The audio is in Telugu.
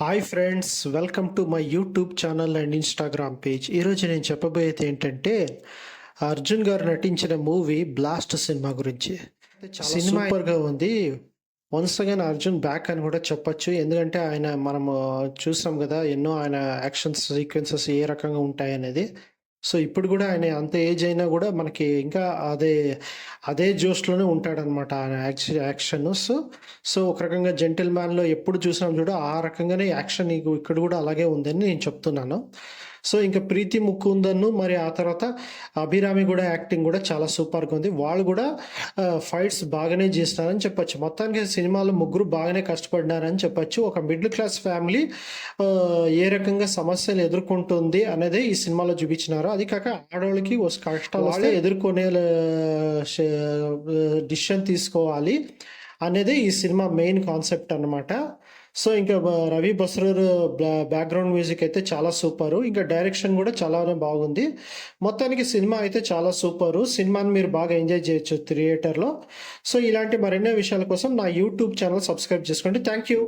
Hi friends, welcome to my YouTube channel and Instagram page. ఈరోజు నేను చెప్పబోయేది ఏంటంటే అర్జున్ గారు నటించిన మూవీ బ్లాస్ట్ సినిమా గురించి. చాలా సూపర్గా ఉంది. వన్స్ అగైన్ అర్జున్ బ్యాక్ అని కూడా చెప్పొచ్చు. ఎందుకంటే మనము చూసాం కదా, ఎన్నో ఆయన యాక్షన్ సీక్వెన్సెస్ ఏ రకంగా ఉంటాయనేది. సో ఇప్పుడు కూడా ఆయన అంత ఏజ్ అయినా కూడా మనకి ఇంకా అదే అదే జోష్‌లోనే ఉంటాడనమాట ఆయన యాక్షన్. సో ఒక రకంగా 'జెంటిల్ మ్యాన్‌లో' ఎప్పుడు చూసాం చూడు, ఆ రకంగానే యాక్షన్ ఇక్కడ కూడా అలాగే ఉందని నేను చెప్తున్నాను. సో ఇంక 'ప్రీతి ముకుందన్‌ను' మరి ఆ తర్వాత 'అభిరామి' కూడా యాక్టింగ్ కూడా చాలా సూపర్‌గా ఉంది. వాళ్ళు కూడా ఫైట్స్ బాగానే చేసినారని చెప్పొచ్చు. మొత్తానికి సినిమాలో ముగ్గురు బాగానే కష్టపడినారని చెప్పొచ్చు. ఒక మిడిల్ క్లాస్ ఫ్యామిలీ ఏ రకంగా సమస్యలు ఎదుర్కొంటుంది అనేది ఈ సినిమాలో చూపించినారు. అది కాక ఆడోళ్ళకి కష్టాలు వాళ్ళే ఎదుర్కొనే డిసిషన్ తీసుకోవాలి అనేది ఈ సినిమా మెయిన్ కాన్సెప్ట్ అన్నమాట. సో ఇంకా రవి బస్రూర్ బ్యాక్గ్రౌండ్ మ్యూజిక్ అయితే చాలా సూపరు. ఇంకా డైరెక్షన్ కూడా చాలానే బాగుంది. మొత్తానికి సినిమా అయితే చాలా సూపరు. సినిమాని మీరు బాగా ఎంజాయ్ చేయొచ్చు థియేటర్లో. సో ఇలాంటి మరెన్నో విషయాల కోసం నా యూట్యూబ్ ఛానల్ సబ్స్క్రైబ్ చేసుకోండి. Thank you.